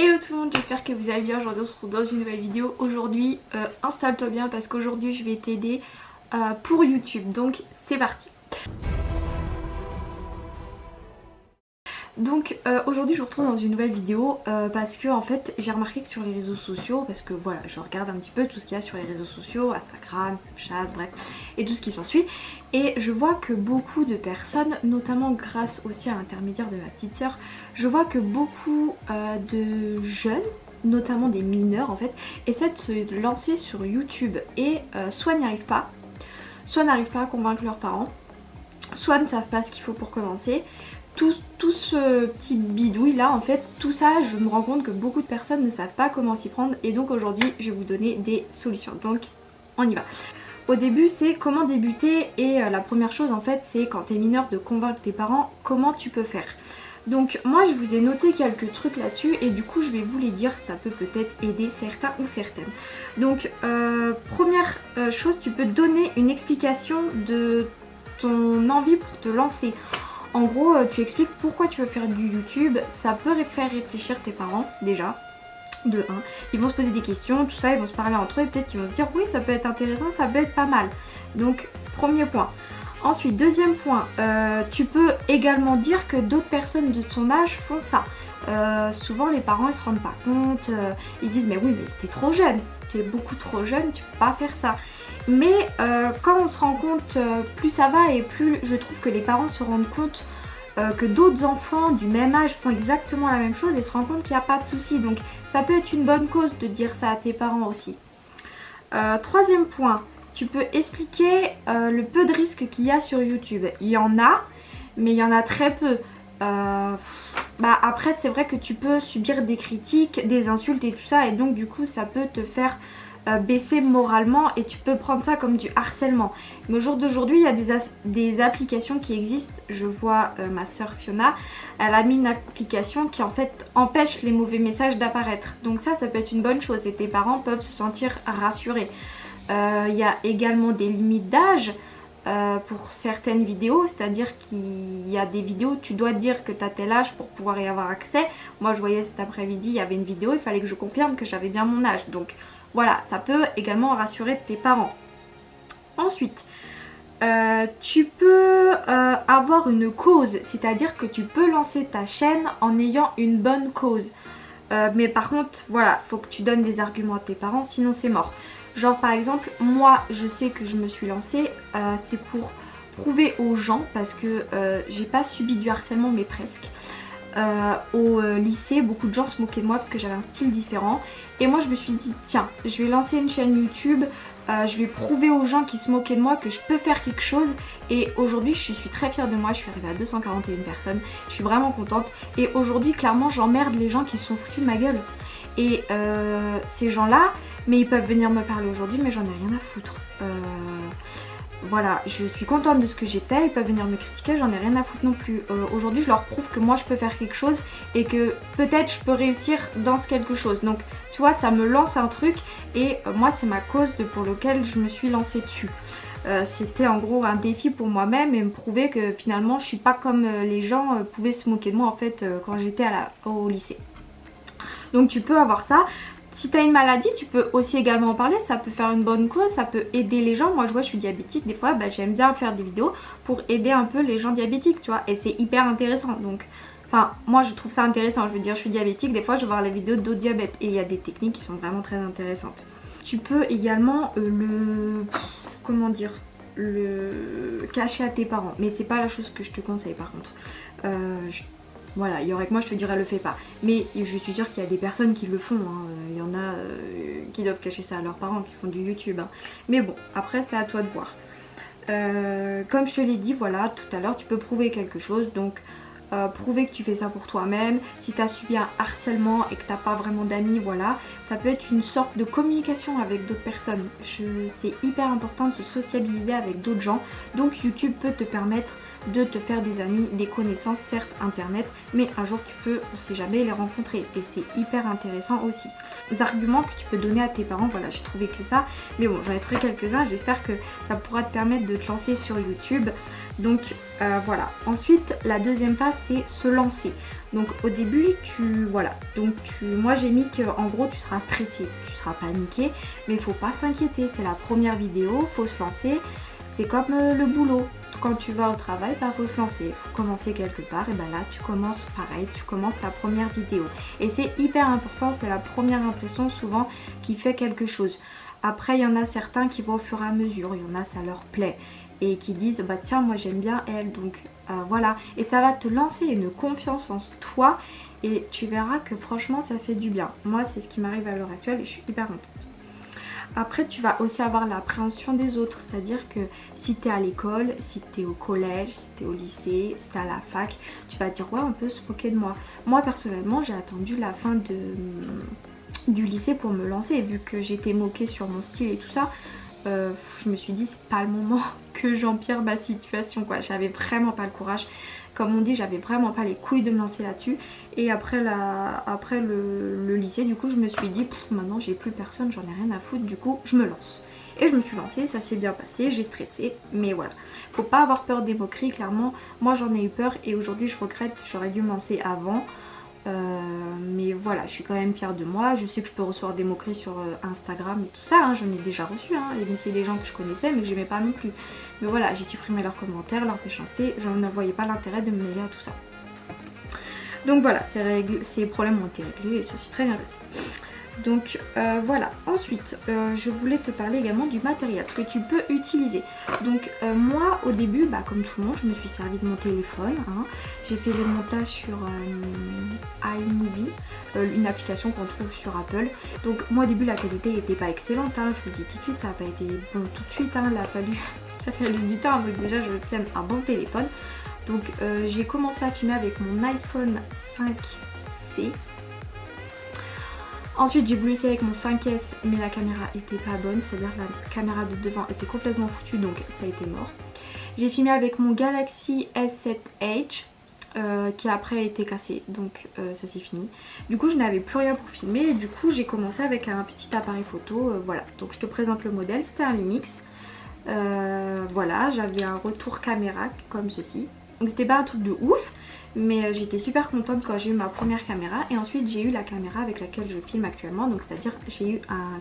Hello tout le monde, j'espère que vous allez bien. Aujourd'hui on se retrouve dans une nouvelle vidéo. Aujourd'hui installe-toi bien parce qu'aujourd'hui je vais t'aider pour YouTube. Donc c'est parti. Donc aujourd'hui je vous retrouve dans une nouvelle vidéo parce que en fait j'ai remarqué que sur les réseaux sociaux, parce que voilà je regarde un petit peu tout ce qu'il y a sur les réseaux sociaux, Instagram, Snapchat, bref, et tout ce qui s'ensuit, et je vois que beaucoup de personnes, notamment grâce aussi à l'intermédiaire de ma petite soeur, je vois que beaucoup de jeunes, notamment des mineurs en fait, essaient de se lancer sur YouTube et soit n'arrivent pas à convaincre leurs parents, soit ne savent pas ce qu'il faut pour commencer. Tout ce petit bidouille là, en fait, tout ça, je me rends compte que beaucoup de personnes ne savent pas comment s'y prendre, et donc aujourd'hui je vais vous donner des solutions. Donc on y va. Au début c'est comment débuter, et la première chose en fait c'est quand t'es mineur de convaincre tes parents, comment tu peux faire. Donc moi je vous ai noté quelques trucs là-dessus et du coup je vais vous les dire, ça peut peut-être aider certains ou certaines. Donc première chose, tu peux donner une explication de ton envie pour te lancer. En gros, tu expliques pourquoi tu veux faire du YouTube, ça peut faire réfléchir tes parents déjà, de 1. Ils vont se poser des questions, tout ça, ils vont se parler entre eux et peut-être qu'ils vont se dire oui ça peut être intéressant, ça peut être pas mal. Donc premier point. Ensuite, deuxième point, tu peux également dire que d'autres personnes de ton âge font ça. Souvent les parents ils se rendent pas compte, ils disent mais oui mais t'es trop jeune, t'es beaucoup trop jeune, tu peux pas faire ça. Mais quand on se rend compte, plus ça va et plus je trouve que les parents se rendent compte que d'autres enfants du même âge font exactement la même chose et se rendent compte qu'il n'y a pas de souci. Donc ça peut être une bonne cause de dire ça à tes parents aussi. Troisième point, tu peux expliquer le peu de risques qu'il y a sur YouTube. Il y en a, mais il y en a très peu. Après c'est vrai que tu peux subir des critiques, des insultes et tout ça, et donc du coup ça peut te faire baisser moralement et tu peux prendre ça comme du harcèlement. Mais au jour d'aujourd'hui il y a des applications qui existent. Je vois ma soeur Fiona, elle a mis une application qui en fait empêche les mauvais messages d'apparaître. Donc ça peut être une bonne chose et tes parents peuvent se sentir rassurés. Il y a également des limites d'âge pour certaines vidéos, c'est-à-dire qu'il y a des vidéos où tu dois dire que tu as tel âge pour pouvoir y avoir accès. Moi je voyais cet après-midi, il y avait une vidéo, il fallait que je confirme que j'avais bien mon âge. Donc voilà, ça peut également rassurer tes parents. Ensuite, tu peux avoir une cause, c'est-à-dire que tu peux lancer ta chaîne en ayant une bonne cause. Mais par contre, voilà, faut que tu donnes des arguments à tes parents, sinon c'est mort. Genre par exemple, moi je sais que je me suis lancée, c'est pour prouver aux gens, parce que j'ai pas subi du harcèlement mais presque. Au lycée, beaucoup de gens se moquaient de moi parce que j'avais un style différent. Et moi je me suis dit tiens, je vais lancer une chaîne YouTube, je vais prouver aux gens qui se moquaient de moi que je peux faire quelque chose. Et aujourd'hui je suis très fière de moi, je suis arrivée à 241 personnes, je suis vraiment contente. Et aujourd'hui clairement j'emmerde les gens qui se sont foutus de ma gueule. Et ces gens là, mais ils peuvent venir me parler aujourd'hui mais j'en ai rien à foutre. Voilà, je suis contente de ce que j'ai fait, ils peuvent venir me critiquer, j'en ai rien à foutre non plus. Aujourd'hui je leur prouve que moi je peux faire quelque chose et que peut-être je peux réussir dans ce quelque chose. Donc tu vois, ça me lance un truc et moi c'est ma cause pour laquelle je me suis lancée dessus. C'était en gros un défi pour moi-même et me prouver que finalement je suis pas comme les gens pouvaient se moquer de moi en fait quand j'étais au lycée. Donc tu peux avoir ça. Si tu as une maladie, tu peux aussi également en parler, ça peut faire une bonne cause, ça peut aider les gens. Moi je vois, je suis diabétique, des fois j'aime bien faire des vidéos pour aider un peu les gens diabétiques, tu vois, et c'est hyper intéressant. Donc, enfin, moi je trouve ça intéressant, je veux dire, je suis diabétique, des fois je vais voir les vidéos d'autres diabètes et il y a des techniques qui sont vraiment très intéressantes. Tu peux également le cacher à tes parents, mais c'est pas la chose que je te conseille par contre. Voilà, il y aurait que moi je te dirais le fais pas. Mais je suis sûre qu'il y a des personnes qui le font, hein. Il y en a qui doivent cacher ça à leurs parents, qui font du YouTube, hein. Mais bon, après c'est à toi de voir. Comme je te l'ai dit, voilà, tout à l'heure, tu peux prouver quelque chose. Donc prouver que tu fais ça pour toi-même. Si tu as subi un harcèlement et que tu n'as pas vraiment d'amis, voilà, ça peut être une sorte de communication avec d'autres personnes. C'est hyper important de se sociabiliser avec d'autres gens. Donc YouTube peut te permettre de te faire des amis, des connaissances, certes internet, mais un jour tu peux, on sait jamais, les rencontrer et c'est hyper intéressant aussi. Les arguments que tu peux donner à tes parents, voilà, j'ai trouvé que ça, mais bon, j'en ai trouvé quelques-uns, j'espère que ça pourra te permettre de te lancer sur YouTube. Donc voilà. Ensuite la deuxième phase c'est se lancer. Donc au début moi j'ai mis qu'en gros tu seras stressé, tu seras paniqué, mais il faut pas s'inquiéter, c'est la première vidéo, faut se lancer. C'est comme le boulot. Quand tu vas au travail, bah faut se lancer, faut commencer quelque part, et bah là tu commences pareil, tu commences la première vidéo. Et c'est hyper important, c'est la première impression souvent qui fait quelque chose. Après il y en a certains qui vont au fur et à mesure, il y en a ça leur plaît et qui disent bah tiens moi j'aime bien elle, donc voilà. Et ça va te lancer une confiance en toi et tu verras que franchement ça fait du bien. Moi c'est ce qui m'arrive à l'heure actuelle et je suis hyper contente. Après tu vas aussi avoir l'appréhension des autres, c'est-à-dire que si tu es à l'école, si tu es au collège, si tu es au lycée, si tu es à la fac, tu vas te dire ouais on peut se moquer de moi. Moi personnellement j'ai attendu la fin du lycée pour me lancer, vu que j'étais moquée sur mon style et tout ça. Je me suis dit c'est pas le moment que j'empire ma situation quoi, j'avais vraiment pas le courage. Comme on dit, j'avais vraiment pas les couilles de me lancer là-dessus. Et après le lycée, du coup, je me suis dit, maintenant j'ai plus personne, j'en ai rien à foutre, du coup, je me lance. Et je me suis lancée, ça s'est bien passé, j'ai stressé, mais voilà. Faut pas avoir peur des moqueries, clairement. Moi, j'en ai eu peur et aujourd'hui, je regrette, j'aurais dû me lancer avant. Mais voilà, je suis quand même fière de moi. Je sais que je peux recevoir des moqueries sur Instagram et tout ça, hein, j'en ai déjà reçu, hein, et c'est des gens que je connaissais mais que j'aimais pas non plus. Mais voilà, j'ai supprimé leurs commentaires, leurs méchancetés, je ne voyais pas l'intérêt de me mêler à tout ça. Donc voilà, ces problèmes ont été réglés et ça s'est très bien passé. Donc voilà, ensuite je voulais te parler également du matériel, ce que tu peux utiliser. Donc moi au début, bah, comme tout le monde, je me suis servi de mon téléphone, hein. J'ai fait le montage sur iMovie, une application qu'on trouve sur Apple. Donc moi au début la qualité n'était pas excellente, hein. Je vous le dis tout de suite, ça n'a pas été bon tout de suite, hein. Il a fallu du temps avant que déjà je tienne un bon téléphone. Donc j'ai commencé à filmer avec mon iPhone 5C. Ensuite j'ai voulu essayer avec mon 5S mais la caméra était pas bonne, c'est-à-dire que la caméra de devant était complètement foutue donc ça a été mort. J'ai filmé avec mon Galaxy S7Edge qui après a été cassé donc ça c'est fini. Du coup je n'avais plus rien pour filmer et du coup j'ai commencé avec un petit appareil photo, voilà. Donc je te présente le modèle, c'était un Lumix. Voilà, j'avais un retour caméra comme ceci. Donc c'était pas un truc de ouf. Mais j'étais super contente quand j'ai eu ma première caméra. Et ensuite j'ai eu la caméra avec laquelle je filme actuellement. Donc c'est-à-dire j'ai eu un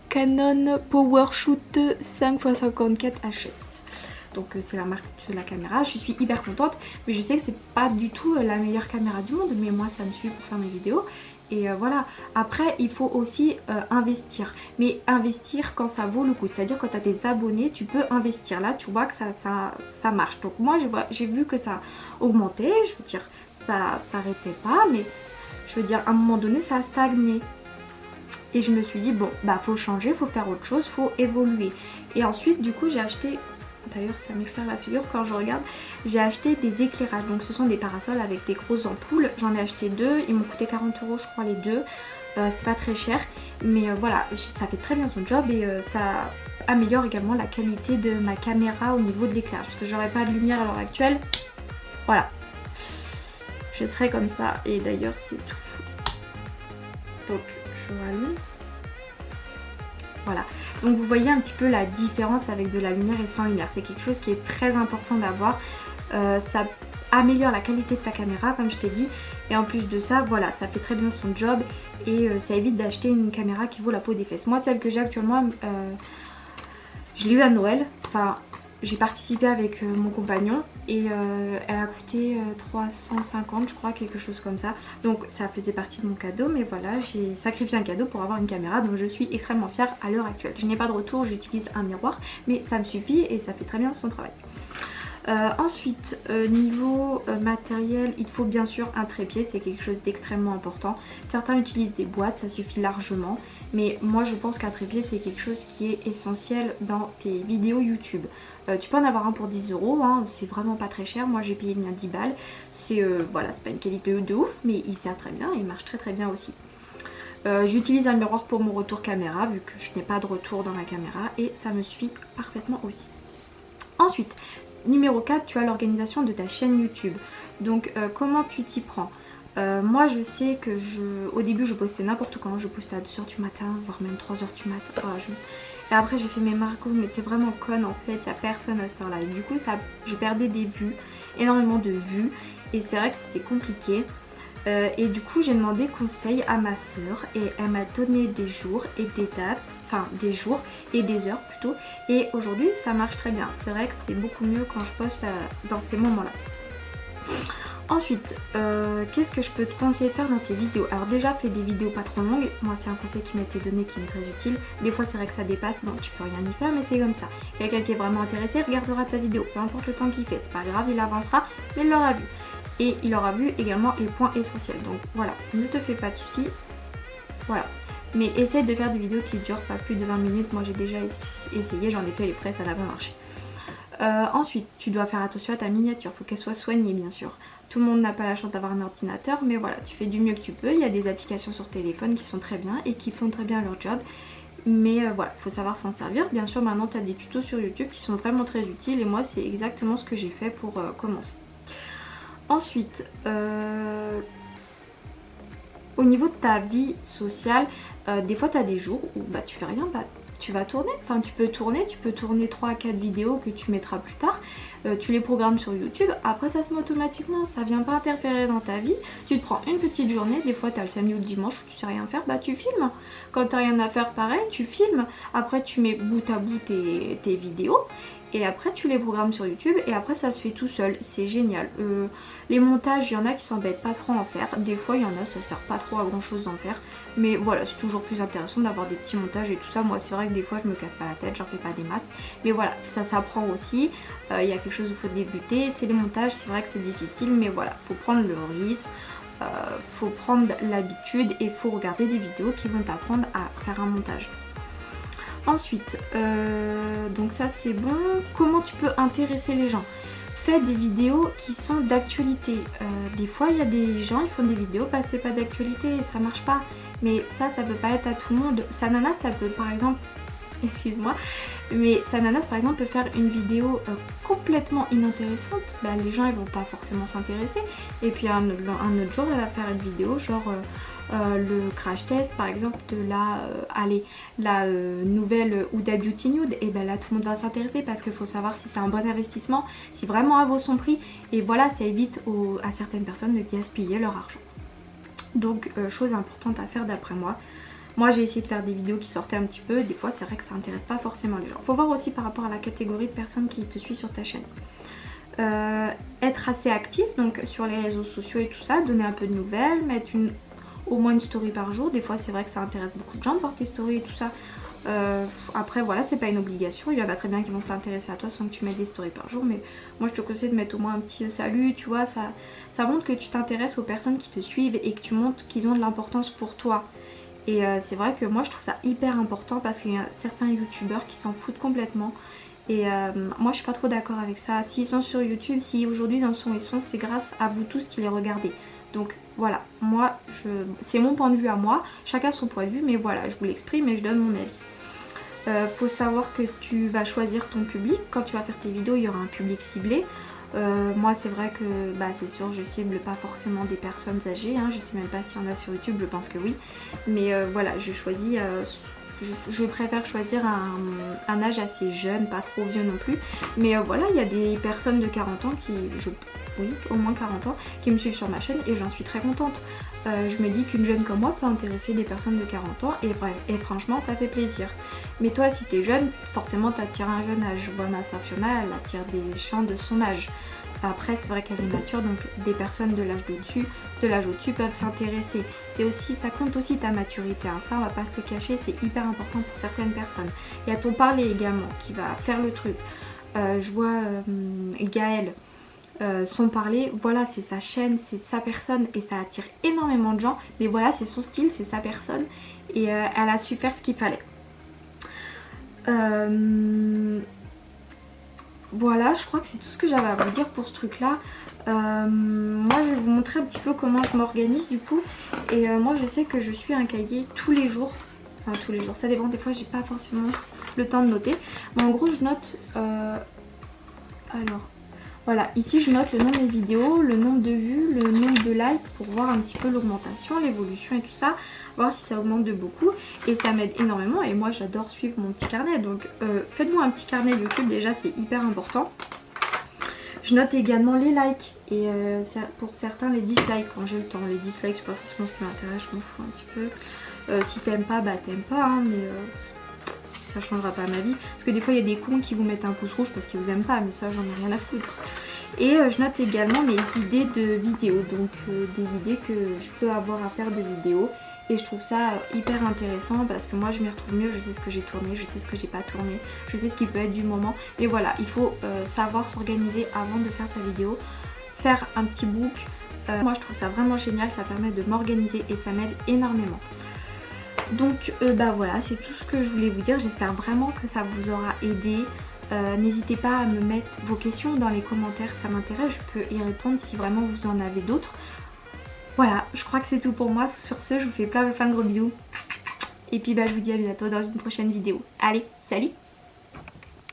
Canon PowerShoot 5x54 HS. Donc c'est la marque de la caméra. Je suis hyper contente. Mais je sais que c'est pas du tout la meilleure caméra du monde. Mais moi ça me suffit pour faire mes vidéos. Et voilà, après il faut aussi investir. Mais investir quand ça vaut le coup. C'est-à-dire quand tu as des abonnés, tu peux investir. Là tu vois que ça marche. Donc moi j'ai vu que ça augmentait. Je veux dire, ça s'arrêtait pas. Mais je veux dire, à un moment donné ça a stagné. Et je me suis dit bon bah faut changer, faut faire autre chose, faut évoluer. Et ensuite du coup j'ai acheté... D'ailleurs ça m'éclaire la figure quand je regarde. J'ai acheté des éclairages. Donc ce sont des parasols avec des grosses ampoules. J'en ai acheté deux. Ils m'ont coûté 40 € je crois les deux. C'est pas très cher. Mais voilà, ça fait très bien son job. Et ça améliore également la qualité de ma caméra au niveau de l'éclairage. Parce que j'aurais pas de lumière à l'heure actuelle. Voilà. Je serai comme ça. Et d'ailleurs c'est tout fou. Donc je rallume. Voilà, donc vous voyez un petit peu la différence avec de la lumière et sans lumière. C'est quelque chose qui est très important d'avoir. Ça améliore la qualité de ta caméra comme je t'ai dit. Et en plus de ça, voilà, ça fait très bien son job. Et ça évite d'acheter une caméra qui vaut la peau des fesses. Moi celle que j'ai actuellement, je l'ai eu à Noël. Enfin, j'ai participé avec mon compagnon et elle a coûté 350 je crois, quelque chose comme ça. Donc ça faisait partie de mon cadeau, mais voilà, j'ai sacrifié un cadeau pour avoir une caméra, donc je suis extrêmement fière à l'heure actuelle. Je n'ai pas de retour, j'utilise un miroir, mais ça me suffit et ça fait très bien son travail. Ensuite niveau matériel, il faut bien sûr un trépied, c'est quelque chose d'extrêmement important. Certains utilisent des boîtes, ça suffit largement, mais moi je pense qu'un trépied c'est quelque chose qui est essentiel dans tes vidéos YouTube. Tu peux en avoir un pour 10 €, hein, c'est vraiment pas très cher. Moi j'ai payé bien 10 balles. C'est voilà, c'est pas une qualité de ouf, mais il sert très bien et il marche très bien aussi. J'utilise un miroir pour mon retour caméra vu que je n'ai pas de retour dans ma caméra et ça me suffit parfaitement aussi. Ensuite, numéro 4, tu as l'organisation de ta chaîne YouTube. Donc comment tu t'y prends? Moi je sais que au début je postais n'importe quand, je postais à 2 h du matin, voire même 3 h du matin. Et après j'ai fait mes marques mais t'es vraiment conne en fait, il n'y a personne à cette heure là. Et du coup ça, je perdais des vues, énormément de vues. Et c'est vrai que c'était compliqué. Et du coup j'ai demandé conseil à ma soeur et elle m'a donné des jours et des dates, enfin des jours et des heures plutôt. Et aujourd'hui ça marche très bien. C'est vrai que c'est beaucoup mieux quand je poste dans ces moments là. Ensuite, qu'est-ce que je peux te conseiller de faire dans tes vidéos? Alors déjà, fais des vidéos pas trop longues. Moi, c'est un conseil qui m'a été donné qui est très utile. Des fois, c'est vrai que ça dépasse. Bon, tu peux rien y faire, mais c'est comme ça. Quelqu'un qui est vraiment intéressé regardera ta vidéo. Peu importe le temps qu'il fait, c'est pas grave, il avancera, mais il l'aura vu. Et il aura vu également les points essentiels. Donc voilà, ne te fais pas de soucis. Voilà. Mais essaye de faire des vidéos qui durent pas plus de 20 minutes. Moi, j'ai déjà essayé, j'en ai fait les frais, ça n'a pas marché. Ensuite, tu dois faire attention à ta miniature, faut qu'elle soit soignée bien sûr. Tout le monde n'a pas la chance d'avoir un ordinateur, mais voilà, tu fais du mieux que tu peux. Il y a des applications sur téléphone qui sont très bien et qui font très bien leur job. Mais voilà, il faut savoir s'en servir. Bien sûr, maintenant tu as des tutos sur YouTube qui sont vraiment très utiles et moi c'est exactement ce que j'ai fait pour commencer. Ensuite, au niveau de ta vie sociale, des fois tu as des jours où bah, tu fais rien, bah, tu vas tourner, enfin tu peux tourner 3 à 4 vidéos que tu mettras plus tard, tu les programmes sur YouTube, après ça se met automatiquement, ça vient pas interférer dans ta vie, tu te prends une petite journée, des fois tu as le samedi ou le dimanche où tu sais rien faire, bah tu filmes, quand t'as rien à faire pareil, tu filmes, après tu mets bout à bout tes vidéos, et après tu les programmes sur YouTube et après ça se fait tout seul, c'est génial. Les montages, il y en a qui s'embêtent pas trop à en faire, des fois il y en a ça sert pas trop à grand chose d'en faire, mais voilà c'est toujours plus intéressant d'avoir des petits montages et tout ça. Moi c'est vrai que des fois je me casse pas la tête, j'en fais pas des masses, mais voilà ça s'apprend aussi, il y a quelque chose où il faut débuter, c'est les montages, c'est vrai que c'est difficile mais voilà, faut prendre le rythme. Faut prendre l'habitude et faut regarder des vidéos qui vont t'apprendre à faire un montage. Ensuite, donc ça c'est bon. Comment tu peux intéresser les gens? Fais des vidéos qui sont d'actualité. Des fois il y a des gens ils font des vidéos, bah c'est pas d'actualité et ça marche pas. Mais ça peut pas être à tout le monde. Sananas ça peut par exemple, excuse-moi, mais Sananas par exemple peut faire une vidéo complètement inintéressante, bah, les gens ils vont pas forcément s'intéresser. Et puis un autre jour elle va faire une vidéo genre le crash test par exemple de la nouvelle Huda Beauty Nude, et ben là tout le monde va s'intéresser parce qu'il faut savoir si c'est un bon investissement, si vraiment elle vaut son prix, et voilà ça évite à certaines personnes de gaspiller leur argent. Donc chose importante à faire d'après moi. Moi j'ai essayé de faire des vidéos qui sortaient un petit peu, des fois c'est vrai que ça intéresse pas forcément les gens. Faut voir aussi par rapport à la catégorie de personnes qui te suivent sur ta chaîne. Être assez actif donc sur les réseaux sociaux et tout ça, donner un peu de nouvelles, mettre au moins une story par jour. Des fois c'est vrai que ça intéresse beaucoup de gens de voir tes stories et tout ça. Après voilà, c'est pas une obligation, il y en a très bien qui vont s'intéresser à toi sans que tu mettes des stories par jour, mais moi je te conseille de mettre au moins un petit salut, tu vois, ça montre que tu t'intéresses aux personnes qui te suivent et que tu montres qu'ils ont de l'importance pour toi. Et c'est vrai que moi je trouve ça hyper important parce qu'il y a certains youtubeurs qui s'en foutent complètement. Et moi je suis pas trop d'accord avec ça. S'ils sont sur YouTube, si aujourd'hui ils en sont, c'est grâce à vous tous qui les regardez. Donc voilà, moi c'est mon point de vue à moi, chacun son point de vue, mais voilà, je vous l'exprime et je donne mon avis. Faut savoir que tu vas choisir ton public. Quand tu vas faire tes vidéos, il y aura un public ciblé. Moi c'est vrai que bah, c'est sûr je cible pas forcément des personnes âgées, hein. Je sais même pas s'il y en a sur YouTube, je pense que oui. Mais voilà, je préfère choisir un âge assez jeune, pas trop vieux non plus. Mais voilà, il y a des personnes de 40 ans oui, au moins 40 ans, qui me suivent sur ma chaîne et j'en suis très contente. Je me dis qu'une jeune comme moi peut intéresser des personnes de 40 ans et franchement ça fait plaisir. Mais toi si t'es jeune, forcément t'attires un jeune âge. Je vois ma soeur Fiona, elle attire des gens de son âge. Après c'est vrai qu'elle est mature, donc des personnes de l'âge au-dessus peuvent s'intéresser. Ça compte aussi ta maturité, hein. Ça on va pas se le cacher, c'est hyper important pour certaines personnes. Il y a ton parler également qui va faire le truc. Je vois Gaëlle. Son parler, voilà c'est sa chaîne, c'est sa personne et ça attire énormément de gens, mais voilà c'est son style, c'est sa personne et elle a su faire ce qu'il fallait. Voilà, je crois que c'est tout ce que j'avais à vous dire pour ce truc là. Moi je vais vous montrer un petit peu comment je m'organise du coup, et moi je sais que je suis un cahier tous les jours, enfin tous les jours, ça dépend, des fois j'ai pas forcément le temps de noter, mais en gros je note alors Voilà, ici je note le nombre des vidéos, le nombre de vues, le nombre de likes pour voir un petit peu l'augmentation, l'évolution et tout ça, voir si ça augmente de beaucoup et ça m'aide énormément et moi j'adore suivre mon petit carnet donc faites-vous un petit carnet YouTube déjà, c'est hyper important. Je note également les likes et pour certains les dislikes quand j'ai le temps. Les dislikes c'est pas forcément ce qui m'intéresse, je m'en fous un petit peu. Si t'aimes pas, bah t'aimes pas hein, mais ça changera pas ma vie. Parce que des fois il y a des cons qui vous mettent un pouce rouge parce qu'ils vous aiment pas, mais ça j'en ai rien à foutre. Et je note également mes idées de vidéos, donc des idées que je peux avoir à faire de vidéos. Et je trouve ça hyper intéressant parce que moi je m'y retrouve mieux, je sais ce que j'ai tourné, je sais ce que j'ai pas tourné, je sais ce qui peut être du moment. Mais voilà, il faut savoir s'organiser avant de faire sa vidéo, faire un petit book. Moi je trouve ça vraiment génial, ça permet de m'organiser et ça m'aide énormément. Donc bah voilà, c'est tout ce que je voulais vous dire, j'espère vraiment que ça vous aura aidé. N'hésitez pas à me mettre vos questions dans les commentaires, ça m'intéresse, je peux y répondre si vraiment vous en avez d'autres. Voilà, je crois que c'est tout pour moi. Sur ce, je vous fais plein de gros bisous. Et puis bah je vous dis à bientôt dans une prochaine vidéo. Allez, salut!